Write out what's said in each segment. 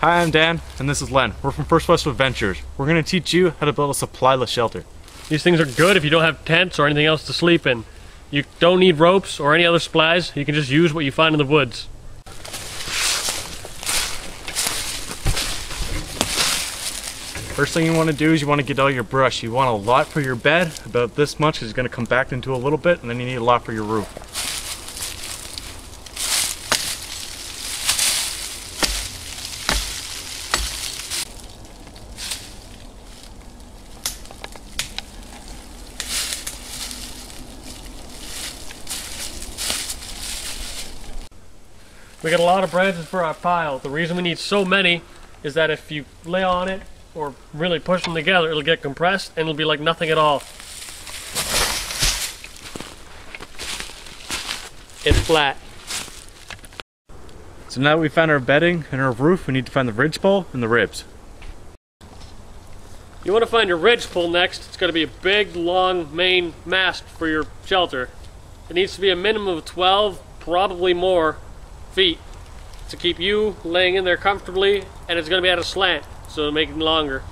Hi, I'm Dan, and this is Len. We're from First West Adventures. We're going to teach you how to build a supply-less shelter. These things are good if you don't have tents or anything else to sleep in. You don't need ropes or any other supplies. You can just use what you find in the woods. First thing you want to do is you want to get all your brush. You want a lot for your bed, about this much, because it's going to come back into a little bit, and then you need a lot for your roof. We got a lot of branches for our pile. The reason we need so many is that if you lay on it or really push them together, it'll get compressed and it'll be like nothing at all. It's flat. So now that we found our bedding and our roof, we need to find the ridgepole and the ribs. You want to find your ridgepole next. It's going to be a big, long main mast for your shelter. It needs to be a minimum of 12, probably more, feet to keep you laying in there comfortably, and it's going to be at a slant, so it'll make it longer.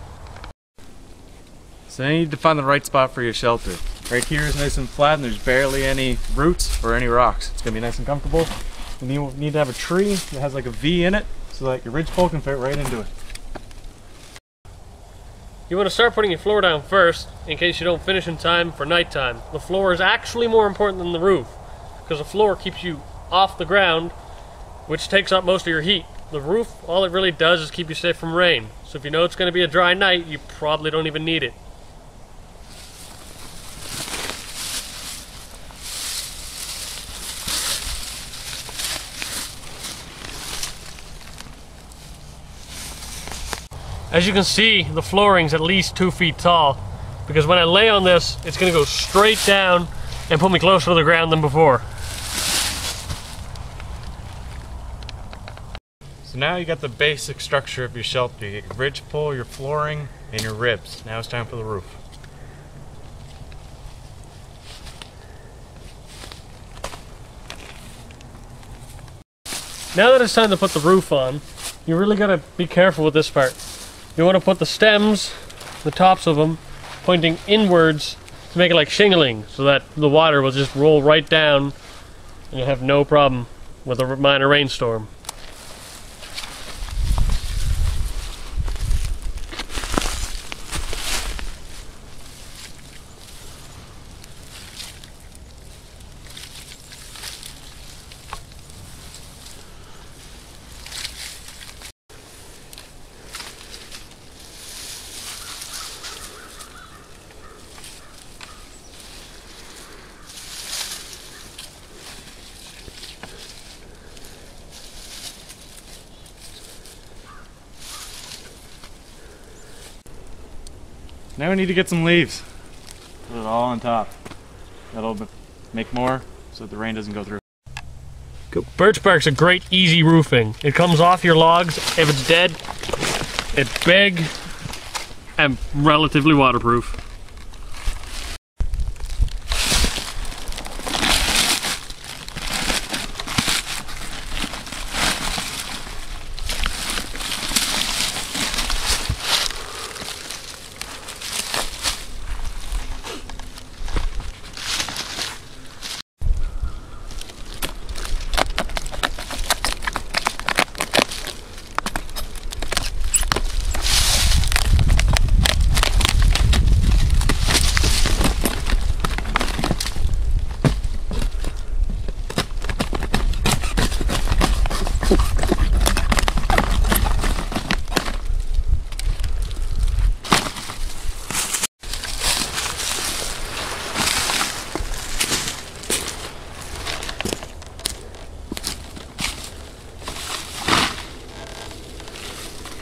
So now you need to find the right spot for your shelter. Right here is nice and flat, and there's barely any roots or any rocks. It's going to be nice and comfortable. And you need to have a tree that has like a V in it, so that your ridgepole can fit right into it. You want to start putting your floor down first, in case you don't finish in time for nighttime. The floor is actually more important than the roof, because the floor keeps you off the ground, which takes up most of your heat. The roof, all it really does is keep you safe from rain. So if you know it's going to be a dry night, you probably don't even need it. As you can see, the flooring's at least 2 feet tall, because when I lay on this, it's going to go straight down and put me closer to the ground than before. So now you got the basic structure of your shelter. You get your ridgepole, your flooring, and your ribs. Now it's time for the roof. Now that it's time to put the roof on, you really got to be careful with this part. You want to put the stems, the tops of them, pointing inwards to make it like shingling, so that the water will just roll right down and you'll have no problem with a minor rainstorm. Now we need to get some leaves. Put it all on top. That'll make more so the rain doesn't go through. Birch bark's a great easy roofing. It comes off your logs. If it's dead, it's big and relatively waterproof.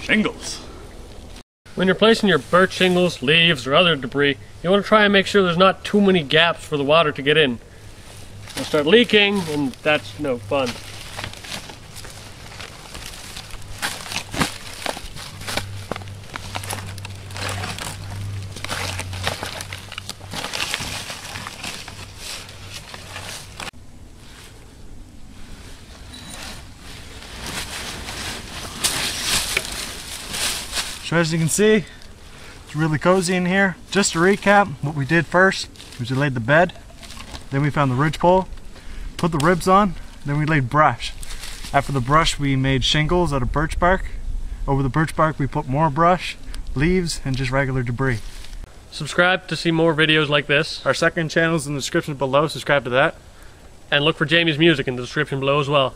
Shingles. When you're placing your birch shingles, leaves, or other debris, you want to try and make sure there's not too many gaps for the water to get in. It'll start leaking, and that's no fun. So as you can see, it's really cozy in here. Just to recap, what we did first was we laid the bed, then we found the ridgepole, put the ribs on, then we laid brush. After the brush, we made shingles out of birch bark. Over the birch bark, we put more brush, leaves, and just regular debris. Subscribe to see more videos like this. Our second channel is in the description below. Subscribe to that. And look for Jamie's music in the description below as well.